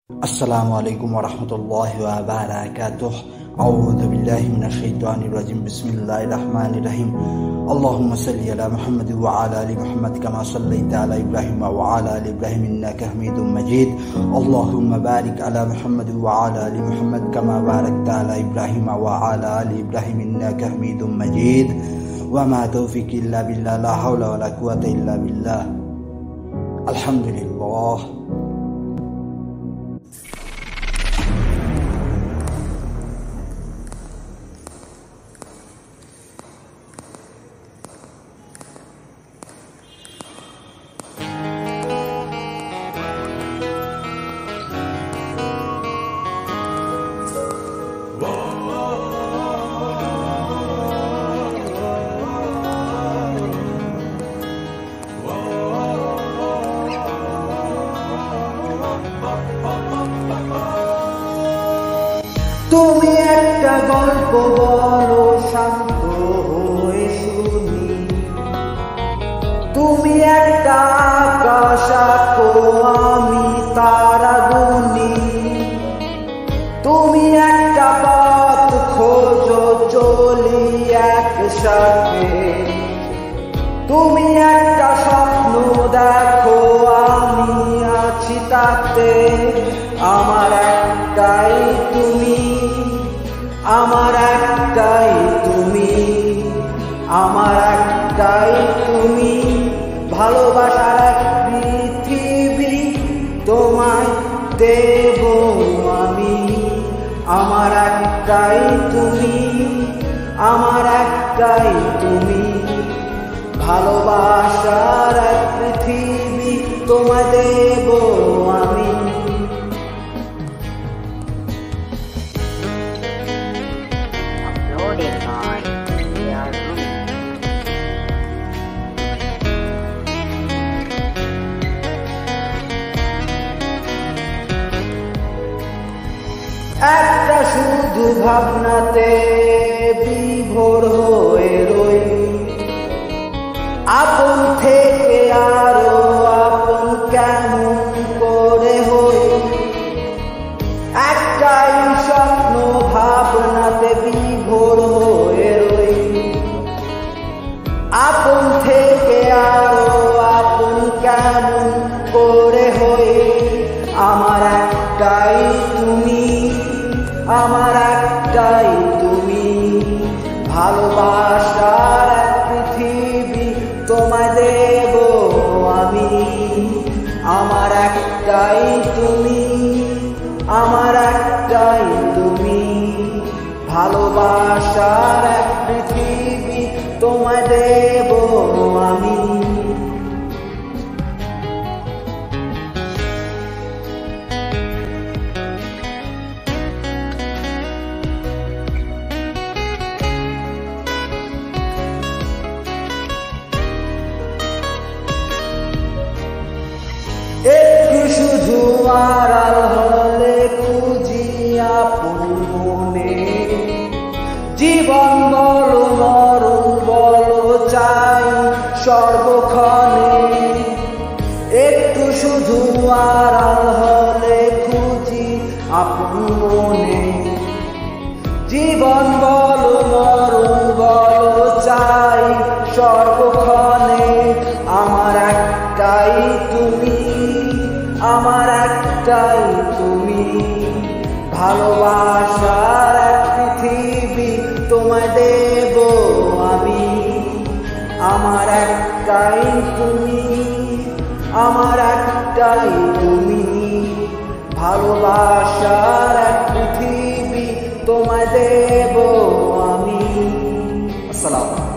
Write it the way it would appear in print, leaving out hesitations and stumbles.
अस्सलामुअलैकुम वरहमतुल्लाहि वबरकातुह। औज़ु बिल्लाहि मिनश शैतानिर रजीम। बिस्मिल्लाहिर रहमानिर रहीम। अल्लाहुम्मा सल्लि अला मुहम्मद व अला आलि मुहम्मद कमा सल्लैता अला इब्राहीम व अला आलि इब्राहीम इन्नका हमीदुम मजीद। अल्लाहुम्मा बारिक अला मुहम्मद व अला आलि मुहम्मद कमा बारकता अला इब्राहीम व अला आलि इब्राहीम इन्नका हमीदुम मजीद। वमा तौफीकी इल्ला बिल्लाह, ला हौला वला कुव्वता इल्ला बिल्लाह। अल्हम्दुलिल्लाह। তুমি একটা গল্প বলো শান্ত হয়ে শুনি, তুমি একটা আকাশ আঁকো আমি তারা গুনি, তুমি একটা পথ খোঁজো চলি একসাথে, তুমি একটা স্বপ্ন দেখো আমি আছি তাতে। আমার একটাই তুমি, আমার একটাই তুমি, আমার একটাই তুমি, ভালোবাসার এক পৃথিবী তোমায় দেব আমি। আমার একটাই তুমি, আমার একটাই তুমি, ভালোবাসার এক পৃথিবী তোমায় দেব আমি। একটা শুধু ভাবনাতে বিভোর হয়ে রই, আপন থেকে আরো আপন কেমন করে হই। একটাই স্বপ্ন ভাবনাতে বিভোর হয়ে রই, আপন থেকে আরো আপন কেমন করে হই। আমার একটাই তুমি, আমার একটাই তুমি, ভালোবাসার এক পৃথিবী তোমায় দেব আমি। আমার একটাই তুমি, আমার একটাই তুমি, ভালোবাসার এক পৃথিবী তোমায় দেব আমি। একটু শুধু আড়াল হলে খুঁজি আপন মনে, জীবন বলো মরণ বলো চাই সর্বক্ষণে। একটু শুধু আড়াল হলে খুঁজি আপন মনে, জীবন বলো মরণ বলো চাই সর্বক্ষণে। আমার একটাই তুমি, আমার একটাই তুমি, ভালোবাসার এক পৃথিবী তোমায় দেব আমি। আমার একটাই তুমি, আমার একটাই তুমি, ভালোবাসার এক পৃথিবী তোমায় দেব আমি। আসসালাম।